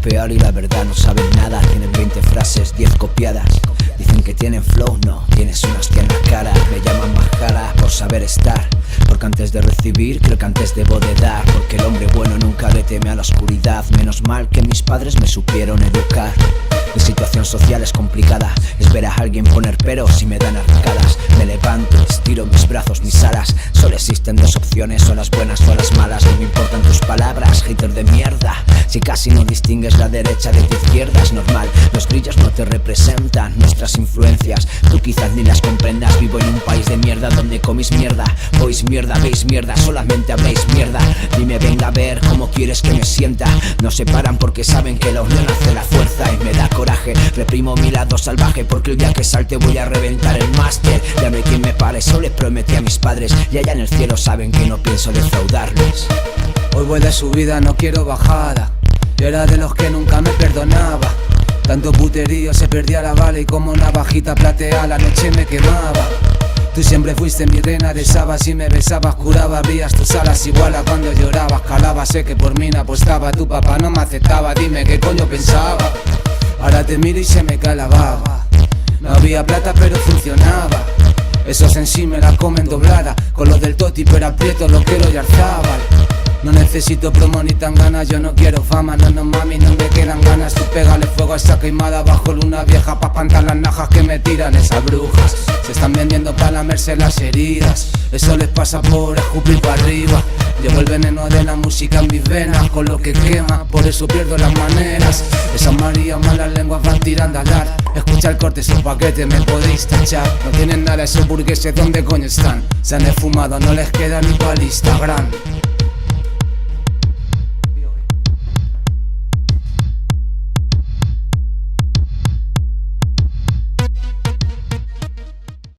rapear y la verdad no saben nada. Tienen 20 frases, 10 copiadas. Dicen que tienen flow, no, tienes una hostia en la cara. Me llaman majara por saber estar, porque antes de recibir creo que antes debo de dar. Porque el hombre bueno nunca le teme a la oscuridad. Menos mal que mis padres me supieron educar. Mi situación social es complicada, es ver a alguien poner peros y me dan arcadas. Me levanto, estiro mis brazos, mis alas. Solo existen dos opciones, o las buenas o las malas. No me importan tus palabras, hater de mierda. Si casi no distingues la derecha de tu izquierda, es normal, los grillos no te representan. Nuestras influencias, tú quizás ni las comprendas. Vivo en un país de mierda donde comís mierda, oís mierda, veis mierda, solamente habléis mierda. Dime venga a ver cómo quieres que me sienta. No se paran porque saben que la unión hace la fuerza. Y me da coraje, reprimo mi lado salvaje, porque el día que salte voy a reventar el máster. Ya no hay quien me pare, eso le prometí a mis padres, y allá en el cielo saben que no pienso defraudarles. Hoy voy de subida, no quiero bajada. Yo era de los que nunca me perdonaba. Tanto puterío se perdía la bala, y como navajita plateada la noche me quemaba. Tú siempre fuiste mi reina, besabas y me besabas, curaba, abrías tus alas igual a cuando llorabas, calaba, sé que por mí no apostaba, tu papá no me aceptaba, dime qué coño pensaba. Ahora te miro y se me cae la baba. No había plata pero funcionaba. Esos en sí me la comen doblada. Con los del Toti pero aprieto lo quiero y Arzábal. No necesito promo ni tan ganas, yo no quiero fama. No, no mami, no me quedan ganas. Tú pégale fuego a esa queimada bajo luna vieja, pa' espantar las najas que me tiran esas brujas. Se están vendiendo para lamerse las heridas. Eso les pasa por escupir para arriba. Llevo el veneno de la música en mis venas, con lo que quema, por eso pierdo las maneras. Esas marías malas lenguas van tirando al ar. Escucha el corte, esos paquetes me podéis tachar. No tienen nada esos burgueses, ¿dónde coño están? Se han esfumado, no les queda ni para el Instagram.